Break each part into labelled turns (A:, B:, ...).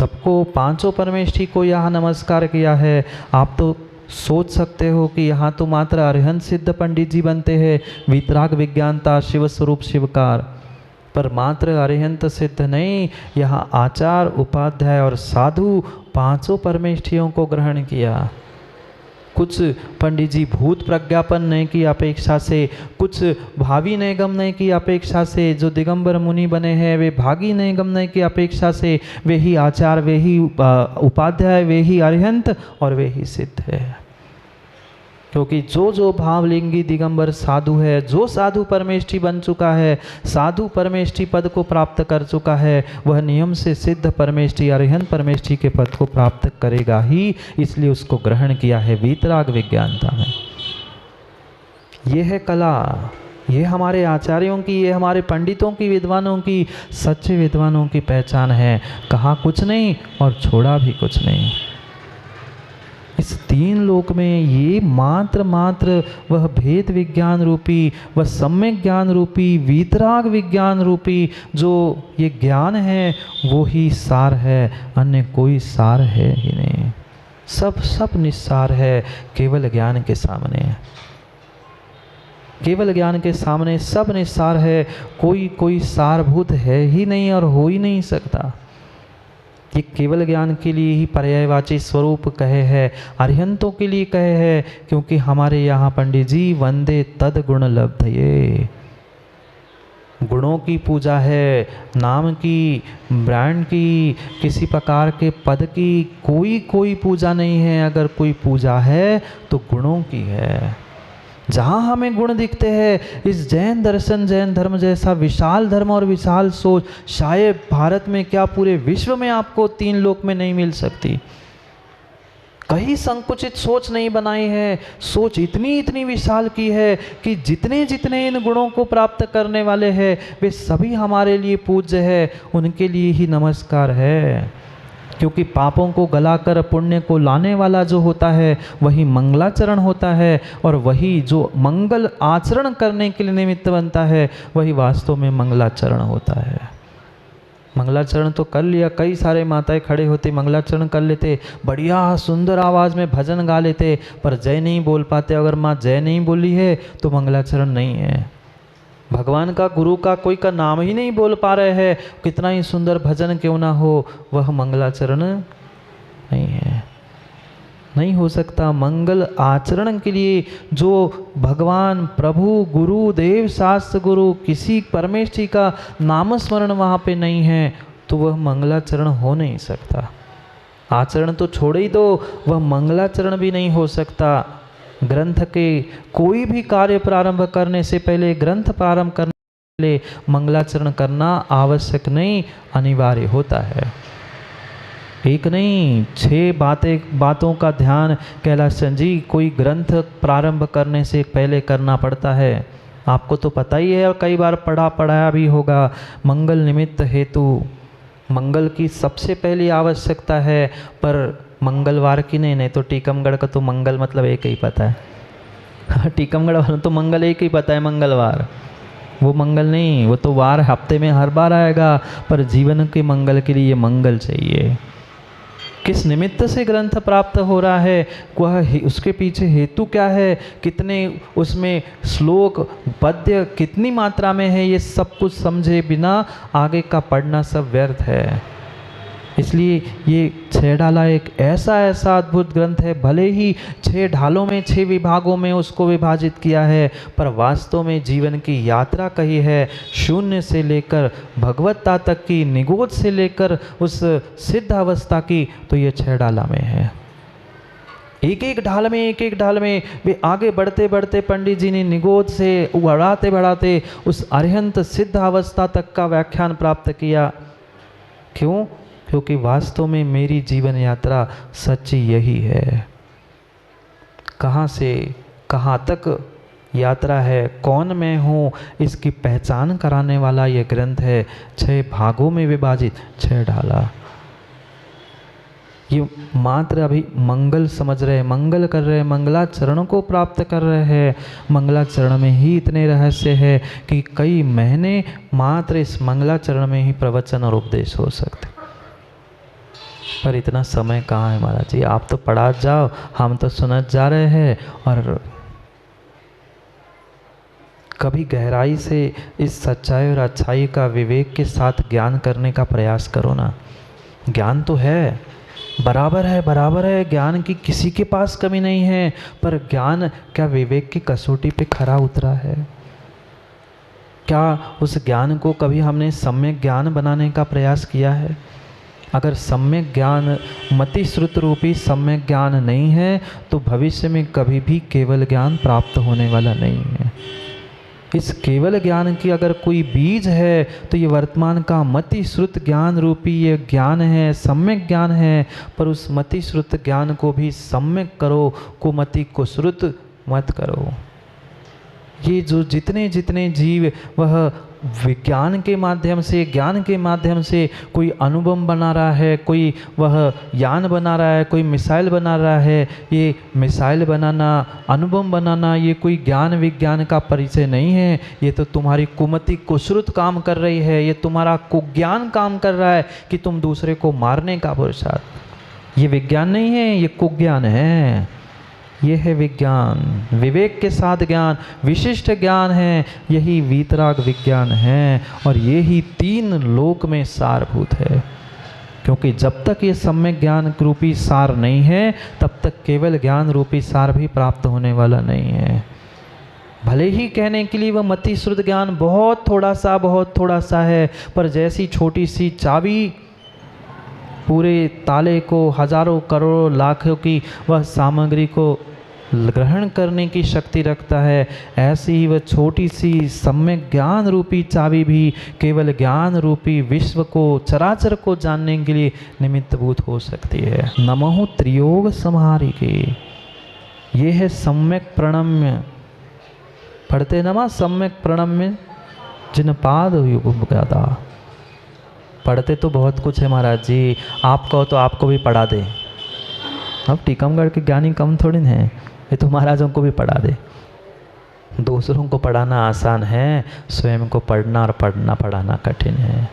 A: सबको, पांचों परमेष्ठी को यहाँ नमस्कार किया है। आप तो सोच सकते हो कि यहाँ तो मात्र अरिहंत सिद्ध पंडित जी बनते हैं, वीतराग विज्ञानता शिव स्वरूप शिवकार, पर मात्र अरिहंत सिद्ध नहीं, यहाँ आचार्य, उपाध्याय और साधु पांचों परमेष्ठियों को ग्रहण किया। कुछ पंडित जी भूत प्रज्ञापन नय की अपेक्षा से, कुछ भावी नयगम नय की अपेक्षा से, जो दिगंबर मुनि बने हैं वे भागी नयगम नय की अपेक्षा से, वे ही आचार्य, वे ही उपाध्याय, वे ही अरिहंत और वे ही सिद्ध है। क्योंकि जो भावलिंगी दिगंबर साधु है, जो साधु परमेष्ठी बन चुका है, साधु परमेष्ठी पद को प्राप्त कर चुका है, वह नियम से सिद्ध परमेष्ठी अरिहंत परमेष्ठी के पद को प्राप्त करेगा ही, इसलिए उसको ग्रहण किया है वीतराग विज्ञानता में। ये है कला, ये हमारे आचार्यों की, ये हमारे पंडितों की, विद्वानों की, सच्चे विद्वानों की पहचान है। कहा कुछ नहीं और छोड़ा भी कुछ नहीं। इस तीन लोक में ये मात्र वह भेद विज्ञान रूपी, वह सम्यक ज्ञान रूपी, वीतराग विज्ञान रूपी जो ये ज्ञान है वो ही सार है, अन्य कोई सार है ही नहीं। सब निस्सार है केवल ज्ञान के सामने। केवल ज्ञान के सामने सब निस्सार है, कोई सारभूत है ही नहीं और हो ही नहीं सकता। ये केवल ज्ञान के लिए ही पर्यायवाची स्वरूप कहे है, अरिहंतों के लिए कहे है, क्योंकि हमारे यहाँ पंडित जी वंदे तद गुण लब्धये, गुणों की पूजा है, नाम की, ब्रांड की, किसी प्रकार के पद की कोई पूजा नहीं है। अगर कोई पूजा है तो गुणों की है। जहाँ हमें गुण दिखते हैं, इस जैन दर्शन, जैन धर्म जैसा विशाल धर्म और विशाल सोच शायद भारत में क्या पूरे विश्व में आपको तीन लोक में नहीं मिल सकती। कहीं संकुचित सोच नहीं बनाई है, सोच इतनी विशाल की है कि जितने इन गुणों को प्राप्त करने वाले हैं वे सभी हमारे लिए पूज्य है, उनके लिए ही नमस्कार है। क्योंकि पापों को गलाकर पुण्य को लाने वाला जो होता है वही मंगलाचरण होता है, और वही जो मंगल आचरण करने के लिए निमित्त बनता है वही वास्तव में मंगलाचरण होता है। मंगलाचरण तो कर लिया, कई सारे माताएं खड़े होते मंगलाचरण कर लेते, बढ़िया सुंदर आवाज़ में भजन गा लेते, पर जय नहीं बोल पाते। अगर माँ जय नहीं बोली है तो मंगलाचरण नहीं है। भगवान का, गुरु का, कोई का नाम ही नहीं बोल पा रहे हैं, कितना ही सुंदर भजन क्यों ना हो, वह मंगलाचरण नहीं है, नहीं हो सकता। मंगल आचरण के लिए जो भगवान, प्रभु, गुरु, देव, शास्त्र, गुरु, किसी परमेष्ठी का नामस्मरण वहाँ पे नहीं है तो वह मंगलाचरण हो नहीं सकता। आचरण तो छोड़ ही दो, वह मंगलाचरण भी नहीं हो सकता। ग्रंथ के कोई भी कार्य प्रारंभ करने से पहले, ग्रंथ प्रारंभ करने से पहले मंगलाचरण करना आवश्यक नहीं, अनिवार्य होता है। एक नहीं 6 बातों का ध्यान कैलाशचंद जी कोई ग्रंथ प्रारंभ करने से पहले करना पड़ता है। आपको तो पता ही है और कई बार पढ़ाया भी होगा। मंगल निमित्त हेतु, मंगल की सबसे पहली आवश्यकता है, पर मंगलवार की नहीं तो टीकमगढ़ का तो मंगल मतलब एक ही पता है। टीकमगढ़ वालों तो मंगल एक ही पता है, मंगलवार। वो मंगल नहीं, वो तो वार हफ्ते में हर बार आएगा, पर जीवन के मंगल के लिए मंगल चाहिए। किस निमित्त से ग्रंथ प्राप्त हो रहा है, वह उसके पीछे हेतु क्या है, कितने उसमें श्लोक, पद्य कितनी मात्रा में है, ये सब कुछ समझे बिना आगे का पढ़ना सब व्यर्थ है। इसलिए ये 6 ढाला एक ऐसा अद्भुत ग्रंथ है। भले ही 6 ढालों में 6 विभागों में उसको विभाजित किया है, पर वास्तव में जीवन की यात्रा कही है, शून्य से लेकर भगवत्ता तक की, निगोद से लेकर उस सिद्ध अवस्था की, तो ये 6 ढाला में है। एक ढाल में वे आगे बढ़ते पंडित जी ने निगोद से बढ़ाते उस अरिहंत सिद्ध अवस्था तक का व्याख्यान प्राप्त किया। क्यों? क्योंकि वास्तव में मेरी जीवन यात्रा सच्ची यही है। कहाँ से कहाँ तक यात्रा है, कौन मैं हूँ, इसकी पहचान कराने वाला ये ग्रंथ है। 6 भागों में विभाजित 6 ढाला। ये मात्र अभी मंगल समझ रहे, मंगल कर रहे, मंगलाचरण को प्राप्त कर रहे हैं। मंगलाचरण में ही इतने रहस्य है कि कई महीने मात्र इस मंगलाचरण में ही प्रवचन और उपदेश हो सकते। पर इतना समय कहाँ है महाराज जी, आप तो पढ़ा जाओ, हम तो सुनत जा रहे हैं। और कभी गहराई से इस सच्चाई और अच्छाई का विवेक के साथ ज्ञान करने का प्रयास करो ना। ज्ञान तो है, बराबर है, बराबर है, ज्ञान की किसी के पास कमी नहीं है, पर ज्ञान क्या विवेक की कसौटी पे खरा उतरा है? क्या उस ज्ञान को कभी हमने सम्यक ज्ञान बनाने का प्रयास किया है? अगर सम्यक ज्ञान मति श्रुत रूपी सम्यक ज्ञान नहीं है तो भविष्य में कभी भी केवल ज्ञान प्राप्त होने वाला नहीं है। इस केवल ज्ञान की अगर कोई बीज है तो ये वर्तमान का मति श्रुत ज्ञान रूपी ये ज्ञान है, सम्यक ज्ञान है। पर उस मति श्रुत ज्ञान को भी सम्यक करो, कुमति को श्रुत मत करो। ये जो जितने जितने जीव वह विज्ञान के माध्यम से, ज्ञान के माध्यम से कोई अणुबम बना रहा है, कोई वह यान बना रहा है, कोई मिसाइल बना रहा है, ये मिसाइल बनाना, अणुबम बनाना, ये कोई ज्ञान विज्ञान का परिचय नहीं है। ये तो तुम्हारी कुमति कुश्रुत काम कर रही है, ये तुम्हारा कुज्ञान काम कर रहा है कि तुम दूसरे को मारने का पुरुषार्थ। ये विज्ञान नहीं है, ये कुज्ञान है। ये है विज्ञान, विवेक के साथ ज्ञान, विशिष्ट ज्ञान है, यही वीतराग विज्ञान है। और ये ही तीन लोक में सारभूत है। क्योंकि जब तक ये सम्यक ज्ञान रूपी सार नहीं है तब तक केवल ज्ञान रूपी सार भी प्राप्त होने वाला नहीं है। भले ही कहने के लिए वह मति श्रुत ज्ञान बहुत थोड़ा सा है, पर जैसी छोटी सी चाबी पूरे ताले को, हजारों करोड़ों लाखों की वह सामग्री को ग्रहण करने की शक्ति रखता है, ऐसी ही वह छोटी सी सम्यक ज्ञान रूपी चाबी भी केवल ज्ञान रूपी विश्व को, चराचर को जानने के लिए निमित्तभूत हो सकती है। नमो त्रियोग संहारी के, ये है सम्यक प्रणम्य। पढ़ते नमा सम्यक प्रणम्य जिन पाद युग गादा। पढ़ते तो बहुत कुछ है महाराज जी, आप कहो तो आपको भी पढ़ा दे। अब टीकमगढ़ के ज्ञानी कम थोड़ी हैं, ये तो महाराजों को भी पढ़ा दे। दूसरों को पढ़ाना आसान है, स्वयं को पढ़ना और पढ़ाना कठिन है।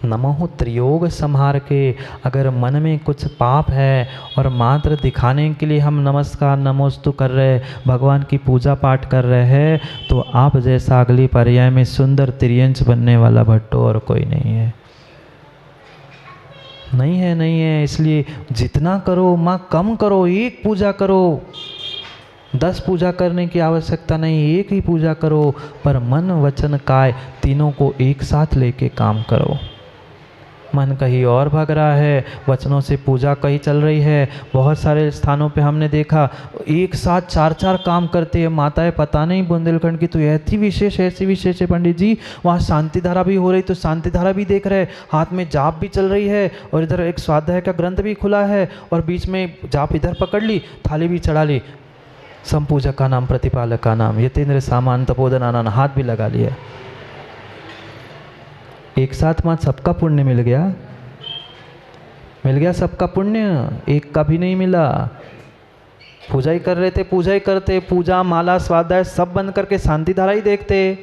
A: नमो त्रियोग संहार के, अगर मन में कुछ पाप है और मात्र दिखाने के लिए हम नमस्कार नमोस्तु कर रहे, भगवान की पूजा पाठ कर रहे हैं, तो आप जैसा अगली पर्याय में सुंदर तिर्यंच बनने वाला भट्टो और कोई नहीं है। नहीं है। इसलिए जितना करो माँ कम करो, एक पूजा करो, 10 पूजा करने की आवश्यकता नहीं, एक ही पूजा करो, पर मन वचन काय तीनों को एक साथ लेके काम करो। मन कहीं और भाग रहा है, वचनों से पूजा कहीं चल रही है। बहुत सारे स्थानों पे हमने देखा एक साथ 4-4 काम करते हैं माताएं। पता नहीं बुंदेलखंड की तो ऐसी विशेष है पंडित जी, वहाँ शांति धारा भी हो रही तो शांति धारा भी देख रहे, हाथ में जाप भी चल रही है और इधर एक स्वाध्याय का ग्रंथ भी खुला है और बीच में जाप इधर पकड़ ली, थाली भी चढ़ा ली, संपूजक का नाम, प्रतिपालक का नाम, यतेंद्र सामान तपोधनानंद, हाथ भी लगा लिया। एक साथ माँ सबका पुण्य मिल गया सबका पुण्य, एक का भी नहीं मिला। पूजा ही कर रहे थे, पूजा ही करते, पूजा माला स्वाध्याय सब बंद करके शांति धारा ही देखते,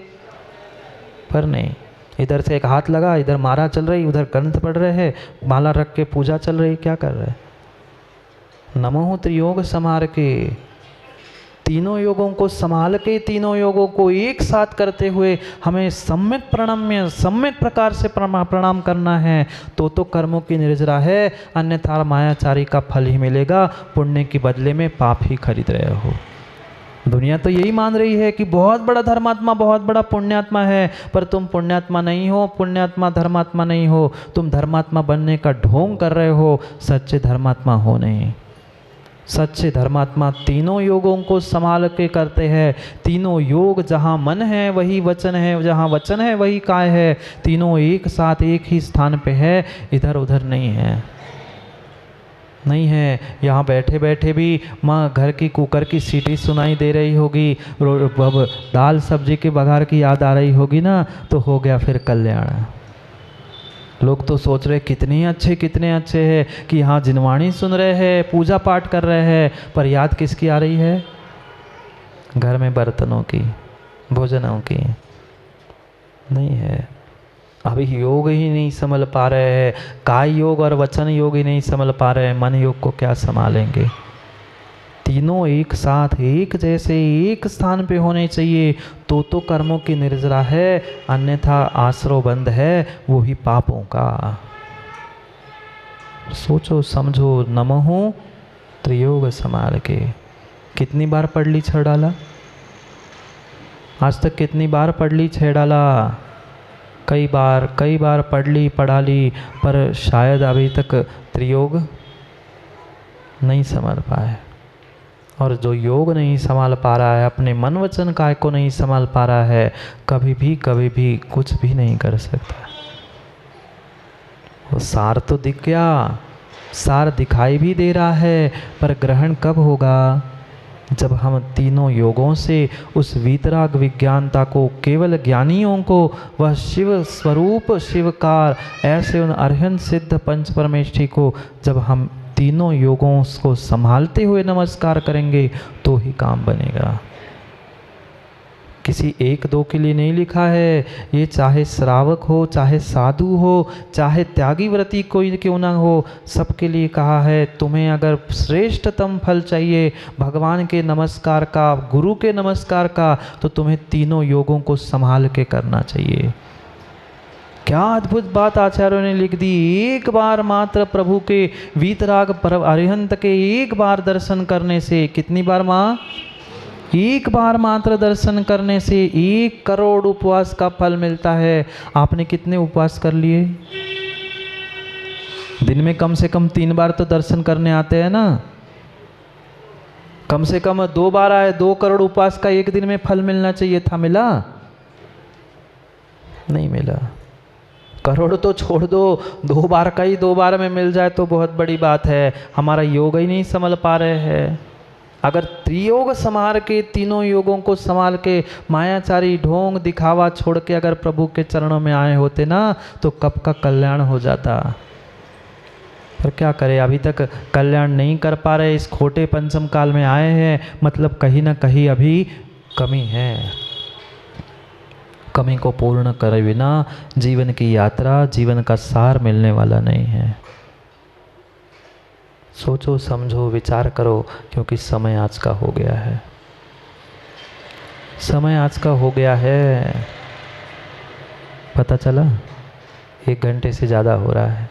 A: पर नहीं। इधर से एक हाथ लगा, इधर माला चल रही, उधर ग्रंथ पढ़ रहे हैं, माला रख के पूजा चल रही, क्या कर रहे? नमो त्रियोग संहार के, तीनों योगों को संभाल के, तीनों योगों को एक साथ करते हुए हमें सम्यक प्रणम्य, सम्यक प्रकार से प्रणाम करना है। तो कर्मों की निर्जरा है, अन्यथा मायाचारी का फल ही मिलेगा, पुण्य के बदले में पाप ही खरीद रहे हो। दुनिया तो यही मान रही है कि बहुत बड़ा धर्मात्मा, बहुत बड़ा पुण्यात्मा है, पर तुम पुण्यात्मा नहीं हो, पुण्यात्मा धर्मात्मा नहीं हो, तुम धर्मात्मा बनने का ढोंग कर रहे हो, सच्चे धर्मात्मा हो नहीं। सच्चे धर्मात्मा तीनों योगों को संभाल के करते हैं। तीनों योग, जहाँ मन है वही वचन है, जहाँ वचन है वही काय है, तीनों एक साथ एक ही स्थान पे है, इधर उधर नहीं है। यहाँ बैठे बैठे भी माँ घर की कुकर की सीटी सुनाई दे रही होगी, अब दाल सब्जी के बघार की याद आ रही होगी ना, तो हो गया फिर कल्याण। लोग तो सोच रहे कितने अच्छे हैं कि हाँ जिनवाणी सुन रहे हैं, पूजा पाठ कर रहे हैं, पर याद किसकी आ रही है? घर में बर्तनों की, भोजनों की नहीं है। अभी योग ही नहीं संभल पा रहे हैं, काय योग और वचन योग ही नहीं संभल पा रहे हैं, मन योग को क्या संभालेंगे। तीनों एक साथ एक जैसे एक स्थान पे होने चाहिए तो कर्मों की निर्जरा है, अन्यथा आश्रव बंद है वो ही पापों का। सोचो समझो, नमो त्रियोग समार के। कितनी बार पढ़ ली छह डाला? आज तक कितनी बार पढ़ ली छह डाला? कई बार पढ़ ली पढ़ा ली, पर शायद अभी तक त्रियोग नहीं संभाल पाए। और जो योग नहीं संभाल पा रहा है, अपने मन वचन काय को नहीं संभाल पा रहा है, कभी भी कुछ भी नहीं कर सकता। वो सार तो दिख गया, सार दिखाई भी दे रहा है, पर ग्रहण कब होगा? जब हम तीनों योगों से उस वीतराग विज्ञानता को, केवल ज्ञानियों को, वह शिव स्वरूप शिवकार ऐसे उन अरहंत सिद्ध पंच परमेष्ठी को जब हम तीनों योगों को संभालते हुए नमस्कार करेंगे तो ही काम बनेगा। किसी एक दो के लिए नहीं लिखा है, ये चाहे श्रावक हो, चाहे साधु हो, चाहे त्यागी व्रती कोई क्यों ना हो, सबके लिए कहा है। तुम्हें अगर श्रेष्ठतम फल चाहिए भगवान के नमस्कार का, गुरु के नमस्कार का, तो तुम्हें तीनों योगों को संभाल के करना चाहिए। क्या अद्भुत बात आचार्यों ने लिख दी। एक बार मात्र प्रभु के वीतराग अरिहंत के एक बार दर्शन करने से, कितनी बार माँ? एक बार मात्र दर्शन करने से 1 करोड़ उपवास का फल मिलता है। आपने कितने उपवास कर लिए? दिन में कम से कम 3 बार तो दर्शन करने आते हैं ना, कम से कम 2 बार आए। 2 करोड़ उपवास का एक दिन में फल मिलना चाहिए था, मिला? नहीं मिला। करोड़ तो छोड़ दो, 2 बार का ही 2 बार में मिल जाए तो बहुत बड़ी बात है। हमारा योग ही नहीं संभल पा रहे हैं। अगर त्रियोग संभाल के, तीनों योगों को संभाल के, मायाचारी ढोंग दिखावा छोड़ के अगर प्रभु के चरणों में आए होते ना, तो कब का कल्याण हो जाता। पर क्या करें, अभी तक कल्याण नहीं कर पा रहे। इस खोटे पंचम काल में आए हैं, मतलब कहीं ना कहीं अभी कमी है। कमी को पूर्ण करे बिना जीवन की यात्रा, जीवन का सार मिलने वाला नहीं है। सोचो समझो विचार करो, क्योंकि समय आज का हो गया है। समय आज का हो गया है। पता चला? 1 घंटे से ज़्यादा हो रहा है।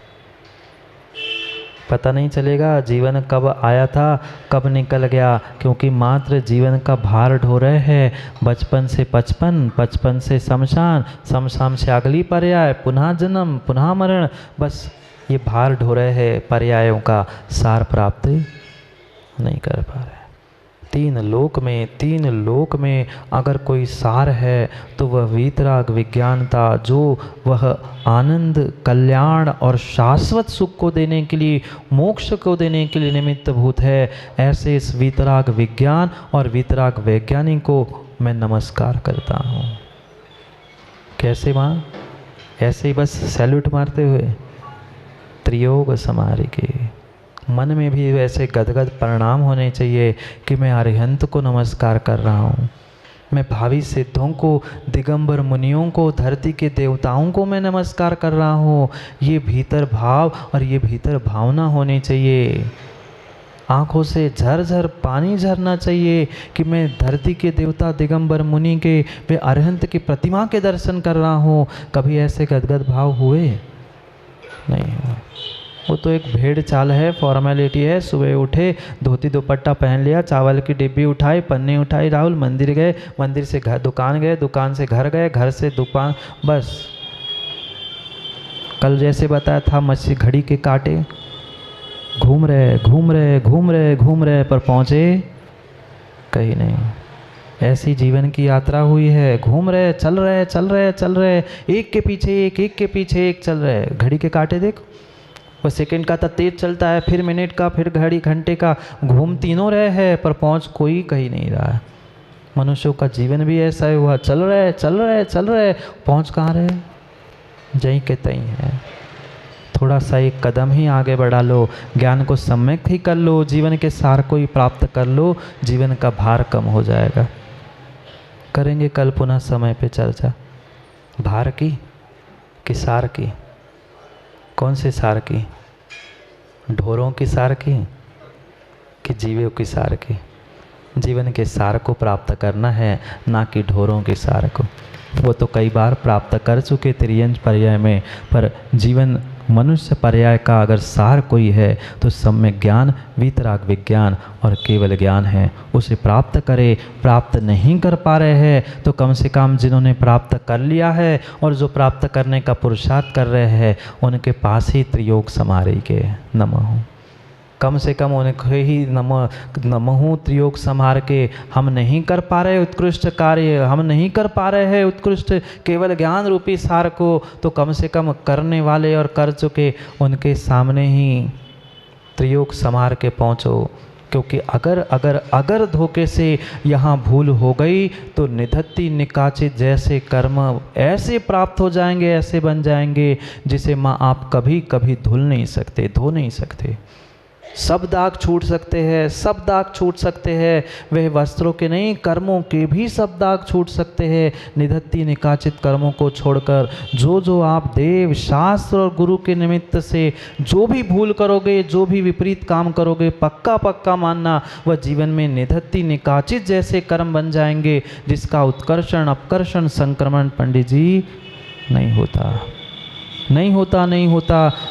A: पता नहीं चलेगा जीवन कब आया था, कब निकल गया, क्योंकि मात्र जीवन का भार ढो रहे हैं। बचपन से 55, 55 से शमशान, शमशान से अगली पर्याय, पुनः जन्म, पुनः मरण। बस ये भार ढो रहे हैं, पर्यायों का सार प्राप्त नहीं कर पा रहे। 3 लोक में अगर कोई सार है तो वह वीतराग विज्ञानता, जो वह आनंद, कल्याण और शाश्वत सुख को देने के लिए, मोक्ष को देने के लिए निमित्त भूत है। ऐसे इस वीतराग विज्ञान और वीतराग वैज्ञानिक को मैं नमस्कार करता हूँ। कैसे माँ? ऐसे ही बस सैल्यूट मारते हुए। त्रियोग समारी के मन में भी वैसे गदगद परिणाम होने चाहिए कि मैं अरिहंत को नमस्कार कर रहा हूँ, मैं भावी सिद्धों को, दिगंबर मुनियों को, धरती के देवताओं को मैं नमस्कार कर रहा हूँ। ये भीतर भाव और ये भीतर भावना होनी चाहिए। आँखों से झरझर पानी झरना चाहिए कि मैं धरती के देवता दिगंबर मुनि के, वे अरिहंत की प्रतिमा के दर्शन कर रहा हूँ। कभी ऐसे गदगद भाव हुए? नहीं हुआ। वो तो एक भेड़ चाल है, फॉर्मेलिटी है। सुबह उठे, धोती दुपट्टा पहन लिया, चावल की डिब्बी उठाई, पन्नी उठाई, राहुल मंदिर गए, मंदिर से घर, दुकान गए, दुकान से घर गए, घर से दुकान, बस। कल जैसे बताया था, मछली घड़ी के कांटे घूम रहे, पर पहुँचे कहीं नहीं। ऐसी जीवन की यात्रा हुई है। घूम रहे, चल रहे, एक के पीछे एक चल रहे। घड़ी के कांटे देखो, वो सेकंड का तो तेज चलता है, फिर मिनट का, फिर घड़ी घंटे का, घूम तीनों रहे हैं, पर पहुंच कोई कहीं नहीं रहा है। मनुष्यों का जीवन भी ऐसा ही हुआ, चल रहे, पहुंच कहाँ रहे? जहीं के तहीं है। थोड़ा सा एक कदम ही आगे बढ़ा लो, ज्ञान को सम्यक ही कर लो, जीवन के सार को ही प्राप्त कर लो, जीवन का भार कम हो जाएगा। करेंगे कल पुनः समय पे चर्चा भार की, कि सार की? कौन से सार की? ढोरों की सार की कि जीवों की सार की? जीवन के सार को प्राप्त करना है, ना कि ढोरों के सार को। वो तो कई बार प्राप्त कर चुके त्रियंज पर्याय में, पर जीवन मनुष्य पर्याय का अगर सार कोई है तो सम्यक ज्ञान, वीतराग विज्ञान और केवल ज्ञान है। उसे प्राप्त करे। प्राप्त नहीं कर पा रहे हैं तो कम से कम जिन्होंने प्राप्त कर लिया है और जो प्राप्त करने का पुरुषार्थ कर रहे हैं उनके पास ही त्रियोग समारी के नमः। कम से कम उनके ही नमहु त्रियोग संहार के। हम नहीं कर पा रहे उत्कृष्ट कार्य, हम नहीं कर पा रहे हैं उत्कृष्ट केवल ज्ञान रूपी सार को, तो कम से कम करने वाले और कर चुके उनके सामने ही त्रियोग संहार के पहुँचो। क्योंकि अगर धोखे से यहाँ भूल हो गई तो निधत्ति निकाचित जैसे कर्म ऐसे प्राप्त हो जाएंगे, ऐसे बन जाएंगे जिसे माँ आप कभी कभी धुल नहीं सकते, धो नहीं सकते। सब दाग छूट सकते हैं, सब दाग छूट सकते हैं। वह वस्त्रों के नहीं, कर्मों के भी सब दाग छूट सकते हैं। निधत्ति निकाचित कर्मों को छोड़कर जो आप देव शास्त्र और गुरु के निमित्त से जो भी भूल करोगे, जो भी विपरीत काम करोगे, पक्का मानना वह जीवन में निधत्ति निकाचित जैसे कर्म बन जाएंगे, जिसका उत्कर्षण अपकर्षण संक्रमण पंडित जी नहीं होता।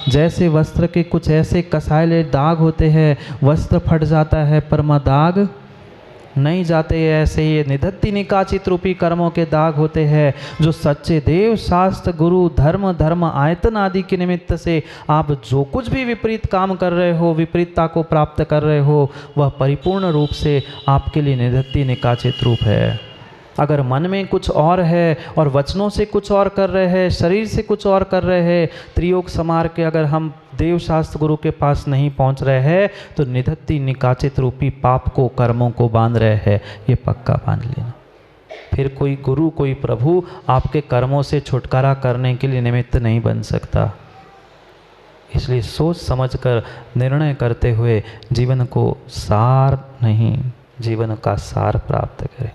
A: जैसे वस्त्र के कुछ ऐसे कसायले दाग होते हैं, वस्त्र फट जाता है पर दाग नहीं जाते। ऐसे ये निधत्ति निकाचित रूपी कर्मों के दाग होते हैं, जो सच्चे देव शास्त्र गुरु धर्म आयतन आदि के निमित्त से आप जो कुछ भी विपरीत काम कर रहे हो, विपरीतता को प्राप्त कर रहे हो, वह परिपूर्ण रूप से आपके लिए निधत्ति निकाचित रूप है। अगर मन में कुछ और है और वचनों से कुछ और कर रहे हैं, शरीर से कुछ और कर रहे हैं, त्रियोग समार के अगर हम देव शास्त्र गुरु के पास नहीं पहुंच रहे हैं तो निधत्ति निकाचित रूपी पाप को, कर्मों को बांध रहे हैं। ये पक्का बांध लेना। फिर कोई गुरु, कोई प्रभु आपके कर्मों से छुटकारा करने के लिए निमित्त नहीं बन सकता। इसलिए सोच समझकर निर्णय करते हुए जीवन को सार नहीं, जीवन का सार प्राप्त करें।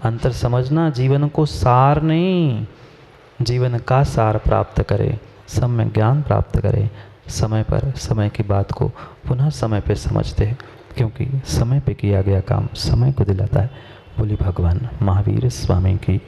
A: अंतर समझना, जीवन को सार नहीं, जीवन का सार प्राप्त करें, सम्यक ज्ञान प्राप्त करें। समय पर समय की बात को पुनः समय पे समझते हैं, क्योंकि समय पे किया गया काम समय को दिलाता है। बोली भगवान महावीर स्वामी की।